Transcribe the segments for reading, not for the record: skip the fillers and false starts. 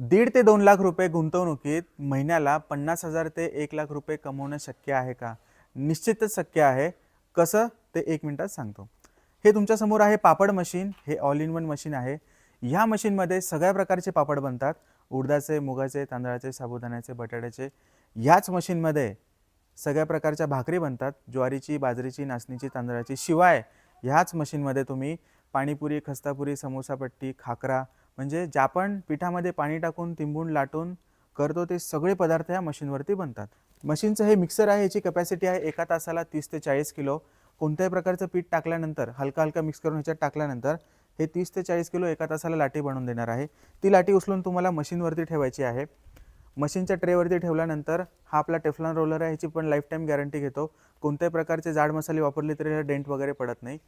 1.5 ते 2 लाख रुपये गुंतवणुकीत महिन्याला 50,000 ते 1 लाख रुपये कमवणं शक्य आहे का? निश्चितच शक्य आहे. कसं? ते 1 मिनिटात सांगतो. हे तुमच्यासमोर आहे पापड मशीन. हे ऑल इन वन मशीन आहे. ह्या मशीनमध्ये सगळ्या प्रकारचे पापड बनतात. उडदाचे, मुगाचे, तांदळाचे, साबुदाण्याचे, बटाट्याचे. ह्याच मशीनमध्ये सगळ्या प्रकारच्या भाकरी बनतात. ज्वारीची, बाजरीची, नाचणीची, तांदळाची. शिवाय ह्याच मशीनमध्ये तुम्ही पाणीपुरी, खस्तापुरी, समोसापट्टी, खाकरा म्हणजे ज्या आपण पिठामध्ये पाणी टाकून तिंबून लाटून करतो ते सगळे पदार्थ या मशीनवरती बनतात. मशीनचं हे मिक्सर आहे. याची कॅपॅसिटी आहे एका तासाला 30 ते 40 किलो. कोणत्याही प्रकारचं पीठ टाकल्यानंतर हलका हलका मिक्स करून ह्याच्यात टाकल्यानंतर हे 30 ते 40 किलो एका तासाला लाटी बनवून देणार आहे. ती लाटी उचलून तुम्हाला मशीनवरती ठेवायची आहे. मशीनच्या ट्रेवरती ठेवल्यानंतर हा आपला टेफ्लॉन रोलर आहे. ह्याची पण लाईफ टाईम गॅरंटी घेतो. कोणत्याही प्रकारचे जाड मसाले वापरले तरी ह्याला डेंट वगैरे पडत नाही.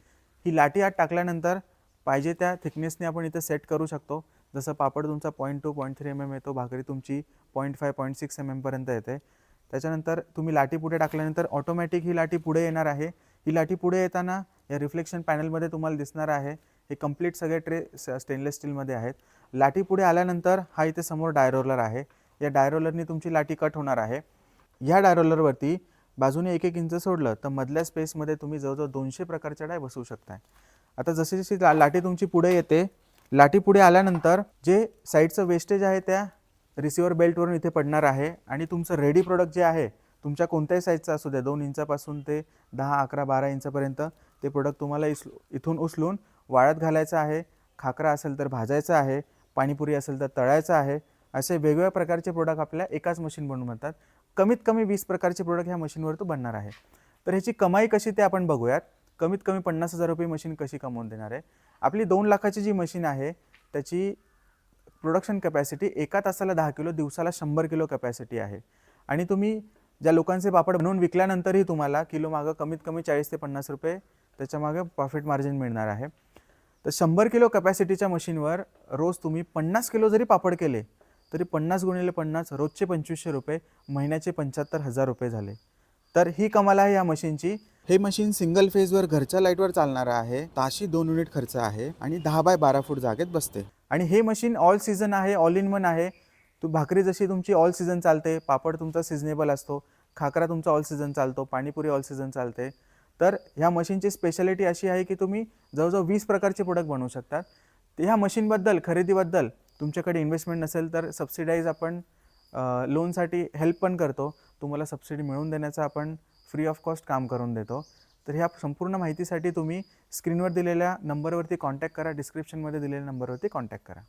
ही लाटी आत टाकल्यानंतर पाहिजे त्या थिकनेसने आपण इथं सेट करू शकतो. जसं पापड तुमचा 0.2 0.3 mm येतो, भाकरी तुमची 0.5 0.6 mm पर्यंत येते. त्याच्यानंतर तुम्ही लाटी पुढे टाकल्यानंतर ऑटोमॅटिक ही लाटी पुढे येणार आहे. ही लाटी पुढे येताना या रिफ्लेक्शन पॅनलमध्ये तुम्हाला दिसणार आहे. हे कंप्लीट सगळे ट्रे स्टेनलेस स्टीलमध्ये आहेत. लाटी पुढे आल्यानंतर हा इथे समोर डाय रोलर आहे. या डाय रोलरने तुमची लाटी कट होणार आहे. या डाय रोलरवरती बाजूने 1-1 इंच सोडलं तर मधल्या स्पेसमध्ये तुम्ही जवळजवळ 200 प्रकारच्या डाय बसवू शकताय. आता जशी जशी लाटी तुमची पुढे येते, लाटी पुढे आल्यानंतर जे साईडचं वेस्टेज आहे त्या रिसिव्हर बेल्टवरून इथे पडणार आहे आणि तुमचं रेडी प्रोडक्ट जे आहे तुमच्या कोणत्याही साईजचं असू द्या, 2 इंचापासून ते 10, 11, 12 इंचापर्यंत ते प्रोडक्ट तुम्हाला इथून उचलून वाळत घालायचं आहे. खाकरा असेल तर भाजायचं आहे, पाणीपुरी असेल तर तळायचं आहे. असे वेगवेगळ्या प्रकारचे प्रोडक्ट आपल्या एकाच मशीन बनवून बनतात. कमीत कमी 20 प्रकारचे प्रोडक्ट ह्या मशीनवर तो बनणार आहे. तर ह्याची कमाई कशी ते आपण बघूयात. कमीत कमी 50,000 रुपये मशीन कशी कमवून देणार आहे. आपली 2 लाखाची जी मशीन आहे त्याची प्रोडक्शन कॅपॅसिटी एका तासाला 10 किलो, दिवसाला 100 किलो कॅपॅसिटी आहे. आणि तुम्ही ज्या लोकांचे पापड बनवून विकल्यानंतरही तुम्हाला किलो मागं कमीत कमी 40 ते 50 रुपये त्याच्यामागे प्रॉफिट मार्जिन मिळणार आहे. तर 100 किलो कॅपॅसिटीच्या मशीनवर रोज तुम्ही 50 किलो जरी पापड केले तरी 50 गुणिले 50 रोजचे 2500 रुपये, महिन्याचे 75,000 रुपये झाले. तर ही कमाल आहे या मशीनची. हे मशीन सिंगल फेजवर घरच्या लाईटवर चालणार आहे. ताशी 2 युनिट खर्च आहे आणि 10 बाय 12 फूट जागेत बसते. आणि हे मशीन ऑल सीझन आहे, ऑल इन वन आहे. भाकरी जशी तुमची ऑल सीझन चालते, पापड तुमचा सीझनेबल असतो, खाकरा तुमचा ऑल सीझन चालतो, पाणीपुरी ऑल सीझन चालते. तर ह्या मशीनची स्पेशालिटी अशी आहे की तुम्ही जवळजवळ 20 प्रकारचे प्रोडक्ट बनवू शकतात. ह्या मशीनबद्दल, खरेदीबद्दल तुमच्याकडे इन्व्हेस्टमेंट नसेल तर सबसिडाईज आपण लोनसाठी हेल्प पण करतो. तुम्हाला सबसिडी मिळवून देण्याचं आपण फ्री ऑफ कॉस्ट काम करून देतो. तर ह्या संपूर्ण माहितीसाठी तुम्ही स्क्रीनवर दिलेल्या नंबरवरती कॉन्टॅक्ट करा, डिस्क्रिप्शनमध्ये दिलेल्या नंबरवरती कॉन्टॅक्ट करा.